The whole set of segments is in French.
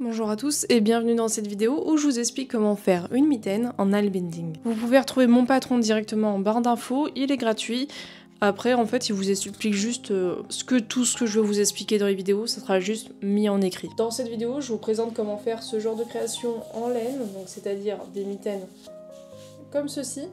Bonjour à tous et bienvenue dans cette vidéo où je vous explique comment faire une mitaine en nail bending. Vous pouvez retrouver mon patron directement en barre d'infos, il est gratuit. Après en fait il vous explique juste tout ce que je vais vous expliquer dans les vidéos, ça sera juste mis en écrit. Dans cette vidéo je vous présente comment faire ce genre de création en laine, donc c'est-à-dire des mitaines comme ceci,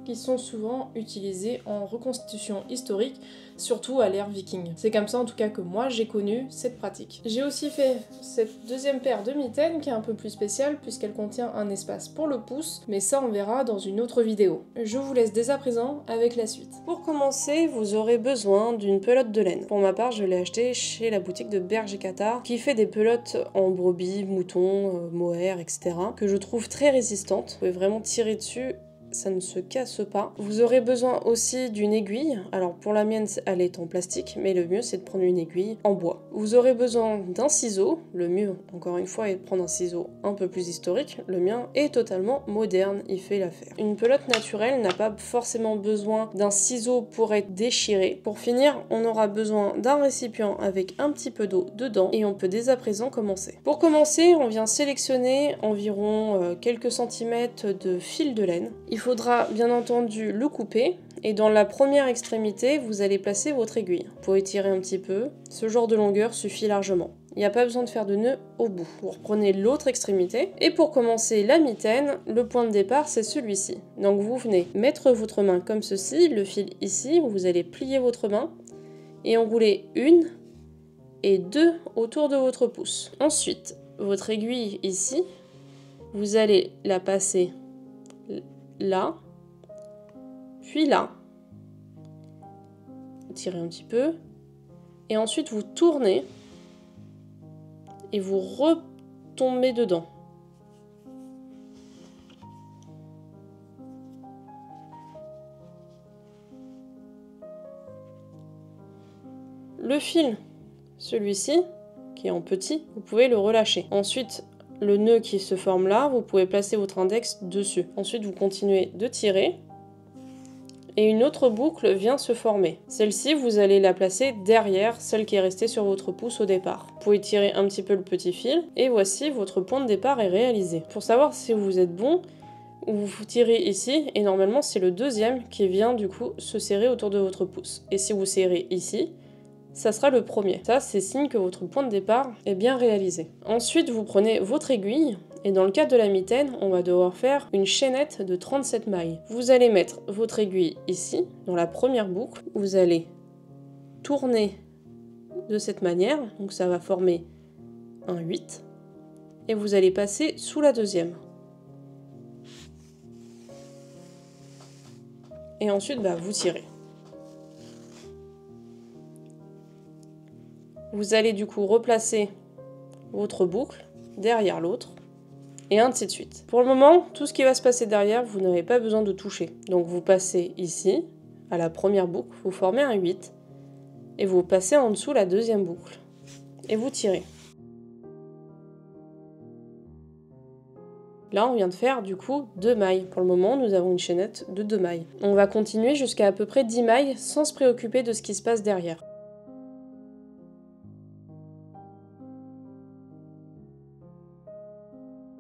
qui sont souvent utilisés en reconstitution historique, surtout à l'ère viking. C'est comme ça en tout cas que moi j'ai connu cette pratique. J'ai aussi fait cette deuxième paire de mitaines qui est un peu plus spéciale puisqu'elle contient un espace pour le pouce, mais ça on verra dans une autre vidéo. Je vous laisse dès à présent avec la suite. Pour commencer, vous aurez besoin d'une pelote de laine. Pour ma part, je l'ai achetée chez la boutique de Berger Cathar qui fait des pelotes en brebis, moutons, mohair, etc. que je trouve très résistantes. Vous pouvez vraiment tirer dessus, ça ne se casse pas. Vous aurez besoin aussi d'une aiguille. Alors pour la mienne, elle est en plastique, mais le mieux c'est de prendre une aiguille en bois. Vous aurez besoin d'un ciseau. Le mieux, encore une fois, est de prendre un ciseau un peu plus historique. Le mien est totalement moderne, il fait l'affaire. Une pelote naturelle n'a pas forcément besoin d'un ciseau pour être déchiré. Pour finir, on aura besoin d'un récipient avec un petit peu d'eau dedans et on peut dès à présent commencer. Pour commencer, on vient sélectionner environ quelques centimètres de fil de laine. Il faudra bien entendu le couper et dans la première extrémité, vous allez placer votre aiguille. Vous pouvez tirer un petit peu, ce genre de longueur suffit largement. Il n'y a pas besoin de faire de nœud au bout. Vous reprenez l'autre extrémité et pour commencer la mitaine, le point de départ c'est celui-ci. Donc vous venez mettre votre main comme ceci, le fil ici, vous allez plier votre main et enrouler une et deux autour de votre pouce. Ensuite, votre aiguille ici, vous allez la passer là, puis là, vous tirez un petit peu, et ensuite vous tournez et vous retombez dedans. Le fil, celui-ci, qui est en petit, vous pouvez le relâcher. Ensuite, le nœud qui se forme là, vous pouvez placer votre index dessus. Ensuite, vous continuez de tirer et une autre boucle vient se former. Celle-ci, vous allez la placer derrière celle qui est restée sur votre pouce au départ. Vous pouvez tirer un petit peu le petit fil et voici votre point de départ est réalisé. Pour savoir si vous êtes bon, vous tirez ici et normalement c'est le deuxième qui vient du coup se serrer autour de votre pouce. Et si vous serrez ici, ça sera le premier. Ça, c'est signe que votre point de départ est bien réalisé. Ensuite, vous prenez votre aiguille, et dans le cadre de la mitaine, on va devoir faire une chaînette de 37 mailles. Vous allez mettre votre aiguille ici, dans la première boucle. Vous allez tourner de cette manière, donc ça va former un 8, et vous allez passer sous la deuxième. Et ensuite, vous tirez. Vous allez du coup replacer votre boucle derrière l'autre et ainsi de suite. Pour le moment, tout ce qui va se passer derrière, vous n'avez pas besoin de toucher. Donc vous passez ici, à la première boucle, vous formez un 8 et vous passez en dessous la deuxième boucle et vous tirez. Là, on vient de faire du coup 2 mailles. Pour le moment, nous avons une chaînette de 2 mailles. On va continuer jusqu'à peu près 10 mailles sans se préoccuper de ce qui se passe derrière.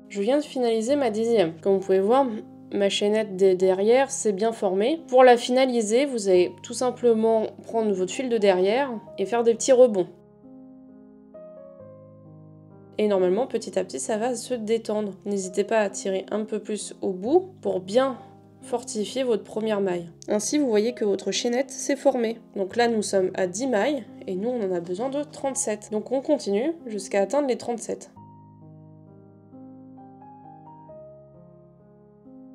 Je viens de finaliser ma 10e. Comme vous pouvez voir, ma chaînette derrière s'est bien formée. Pour la finaliser, vous allez tout simplement prendre votre fil de derrière et faire des petits rebonds. Et normalement, petit à petit, ça va se détendre. N'hésitez pas à tirer un peu plus au bout pour bien fortifier votre première maille. Ainsi, vous voyez que votre chaînette s'est formée. Donc là, nous sommes à 10 mailles et nous, on en a besoin de 37. Donc on continue jusqu'à atteindre les 37.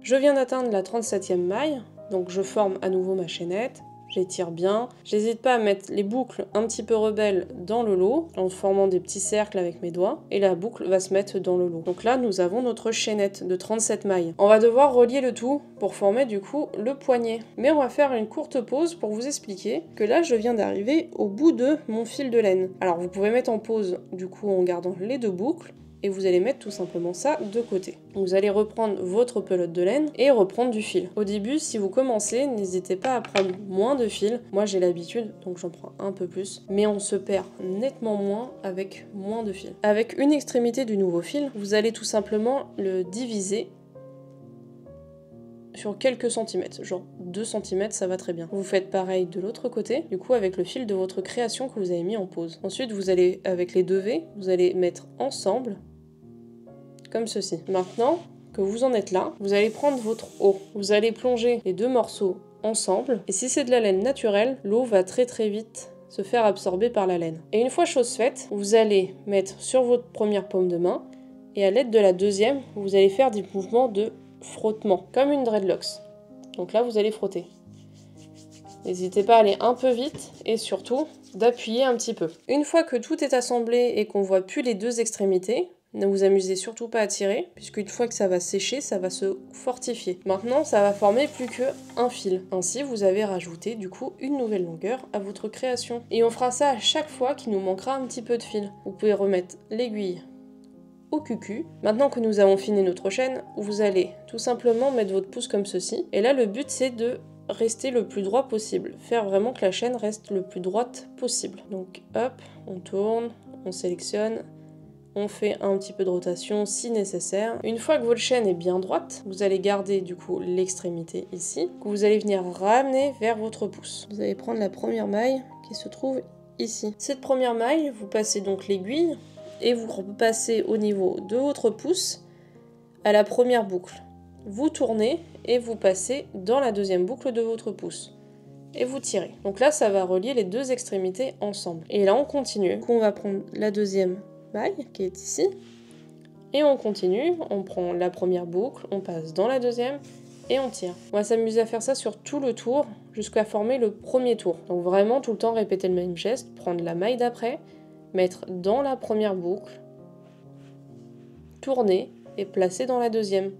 Je viens d'atteindre la 37e maille, donc je forme à nouveau ma chaînette, j'étire bien. J'hésite pas à mettre les boucles un petit peu rebelles dans le lot, en formant des petits cercles avec mes doigts, et la boucle va se mettre dans le lot. Donc là, nous avons notre chaînette de 37 mailles. On va devoir relier le tout pour former du coup le poignet. Mais on va faire une courte pause pour vous expliquer que là, je viens d'arriver au bout de mon fil de laine. Alors vous pouvez mettre en pause du coup en gardant les 2 boucles, et vous allez mettre tout simplement ça de côté. Vous allez reprendre votre pelote de laine et reprendre du fil. Au début, si vous commencez, n'hésitez pas à prendre moins de fil. Moi j'ai l'habitude, donc j'en prends un peu plus, mais on se perd nettement moins avec moins de fil. Avec une extrémité du nouveau fil, vous allez tout simplement le diviser sur quelques centimètres, genre 2 cm, ça va très bien. Vous faites pareil de l'autre côté, du coup avec le fil de votre création que vous avez mis en pause. Ensuite, vous allez, avec les 2 V, vous allez mettre ensemble, comme ceci. Maintenant que vous en êtes là, vous allez prendre votre eau. Vous allez plonger les 2 morceaux ensemble, et si c'est de la laine naturelle, l'eau va très vite se faire absorber par la laine. Et une fois chose faite, vous allez mettre sur votre première paume de main, et à l'aide de la deuxième, vous allez faire des mouvements de frottement, comme une dreadlocks. Donc là, vous allez frotter. N'hésitez pas à aller un peu vite et surtout d'appuyer un petit peu. Une fois que tout est assemblé et qu'on voit plus les 2 extrémités, ne vous amusez surtout pas à tirer, puisqu'une fois que ça va sécher, ça va se fortifier. Maintenant, ça va former plus qu'un fil. Ainsi, vous avez rajouté du coup une nouvelle longueur à votre création. Et on fera ça à chaque fois qu'il nous manquera un petit peu de fil. Vous pouvez remettre l'aiguille au cucu. Maintenant que nous avons fini notre chaîne, vous allez tout simplement mettre votre pouce comme ceci. Et là, le but, c'est de rester le plus droit possible. Faire vraiment que la chaîne reste le plus droite possible. Donc, hop, on tourne, on sélectionne, on fait un petit peu de rotation si nécessaire. Une fois que votre chaîne est bien droite, vous allez garder du coup l'extrémité ici, que vous allez venir ramener vers votre pouce. Vous allez prendre la première maille qui se trouve ici. Cette première maille, vous passez donc l'aiguille et vous repassez au niveau de votre pouce à la première boucle. Vous tournez et vous passez dans la deuxième boucle de votre pouce. Et vous tirez. Donc là, ça va relier les 2 extrémités ensemble. Et là, on continue. Donc on va prendre la deuxième maille qui est ici. Et on continue. On prend la première boucle, on passe dans la deuxième et on tire. On va s'amuser à faire ça sur tout le tour jusqu'à former le premier tour. Donc vraiment, tout le temps, répéter le même geste. Prendre la maille d'après, mettre dans la première boucle, tourner et placer dans la deuxième.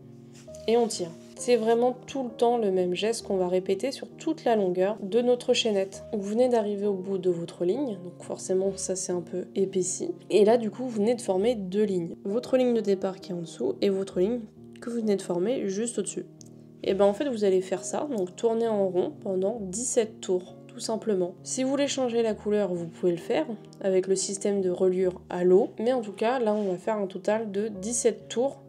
Et on tire. C'est vraiment tout le temps le même geste qu'on va répéter sur toute la longueur de notre chaînette. Vous venez d'arriver au bout de votre ligne, donc forcément ça c'est un peu épaissi. Et là du coup vous venez de former 2 lignes. Votre ligne de départ qui est en dessous et votre ligne que vous venez de former juste au-dessus. Et ben en fait vous allez faire ça, donc tourner en rond pendant 17 tours. Tout simplement. Si vous voulez changer la couleur, vous pouvez le faire avec le système de reliure à l'eau. Mais en tout cas, là, on va faire un total de 17 tours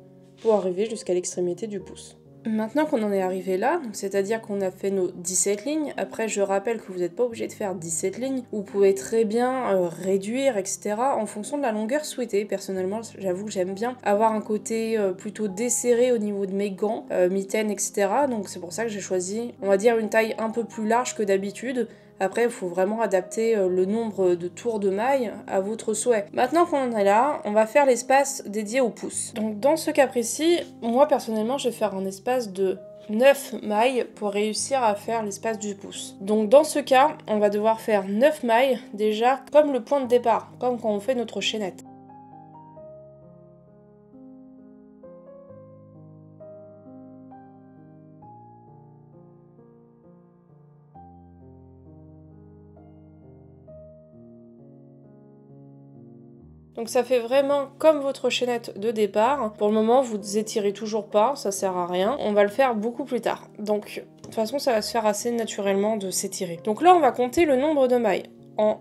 pour arriver jusqu'à l'extrémité du pouce. Maintenant qu'on en est arrivé là, c'est-à-dire qu'on a fait nos 17 lignes, après je rappelle que vous n'êtes pas obligé de faire 17 lignes, vous pouvez très bien réduire, etc. en fonction de la longueur souhaitée. Personnellement, j'avoue que j'aime bien avoir un côté plutôt desserré au niveau de mes gants, mitaines, etc. Donc c'est pour ça que j'ai choisi, on va dire, une taille un peu plus large que d'habitude. Après, il faut vraiment adapter le nombre de tours de maille à votre souhait. Maintenant qu'on en est là, on va faire l'espace dédié au pouce. Donc dans ce cas précis, moi personnellement, je vais faire un espace de 9 mailles pour réussir à faire l'espace du pouce. Donc dans ce cas, on va devoir faire 9 mailles déjà comme le point de départ, comme quand on fait notre chaînette. Donc ça fait vraiment comme votre chaînette de départ. Pour le moment, vous étirez toujours pas, ça sert à rien. On va le faire beaucoup plus tard. Donc, de toute façon, ça va se faire assez naturellement de s'étirer. Donc là, on va compter le nombre de mailles en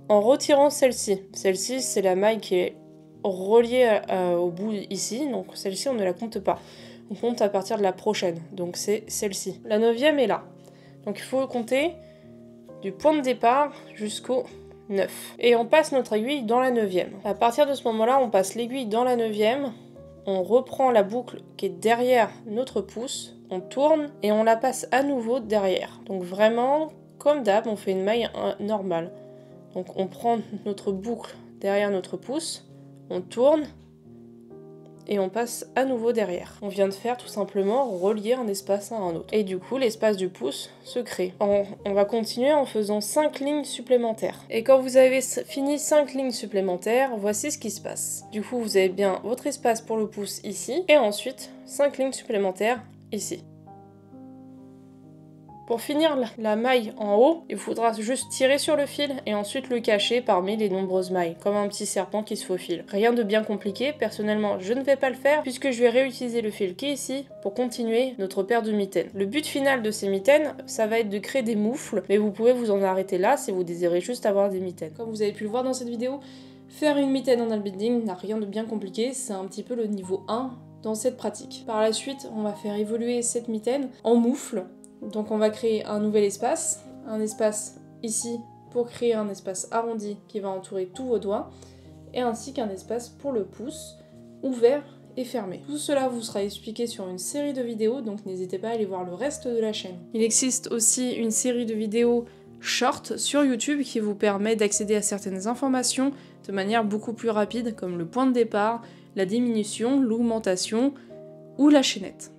retirant celle-ci. Celle-ci, c'est la maille qui est reliée au bout ici. Donc celle-ci, on ne la compte pas. On compte à partir de la prochaine. Donc c'est celle-ci. La 9e est là. Donc il faut compter du point de départ jusqu'au 9. Et on passe notre aiguille dans la 9e. À partir de ce moment-là, on passe l'aiguille dans la 9e, on reprend la boucle qui est derrière notre pouce, on tourne et on la passe à nouveau derrière. Donc vraiment, comme d'hab, on fait une maille normale. Donc on prend notre boucle derrière notre pouce, on tourne et on passe à nouveau derrière. On vient de faire tout simplement relier un espace à un autre. Et du coup, l'espace du pouce se crée. On va continuer en faisant 5 lignes supplémentaires. Et quand vous avez fini 5 lignes supplémentaires, voici ce qui se passe. Du coup, vous avez bien votre espace pour le pouce ici, et ensuite 5 lignes supplémentaires ici. Pour finir la maille en haut, il faudra juste tirer sur le fil et ensuite le cacher parmi les nombreuses mailles, comme un petit serpent qui se faufile. Rien de bien compliqué, personnellement je ne vais pas le faire puisque je vais réutiliser le fil qui est ici pour continuer notre paire de mitaines. Le but final de ces mitaines, ça va être de créer des moufles, mais vous pouvez vous en arrêter là si vous désirez juste avoir des mitaines. Comme vous avez pu le voir dans cette vidéo, faire une mitaine en albending n'a rien de bien compliqué, c'est un petit peu le niveau 1 dans cette pratique. Par la suite, on va faire évoluer cette mitaine en moufle. Donc on va créer un nouvel espace, un espace ici pour créer un espace arrondi qui va entourer tous vos doigts, et ainsi qu'un espace pour le pouce, ouvert et fermé. Tout cela vous sera expliqué sur une série de vidéos, donc n'hésitez pas à aller voir le reste de la chaîne. Il existe aussi une série de vidéos short sur YouTube qui vous permet d'accéder à certaines informations de manière beaucoup plus rapide, comme le point de départ, la diminution, l'augmentation ou la chaînette.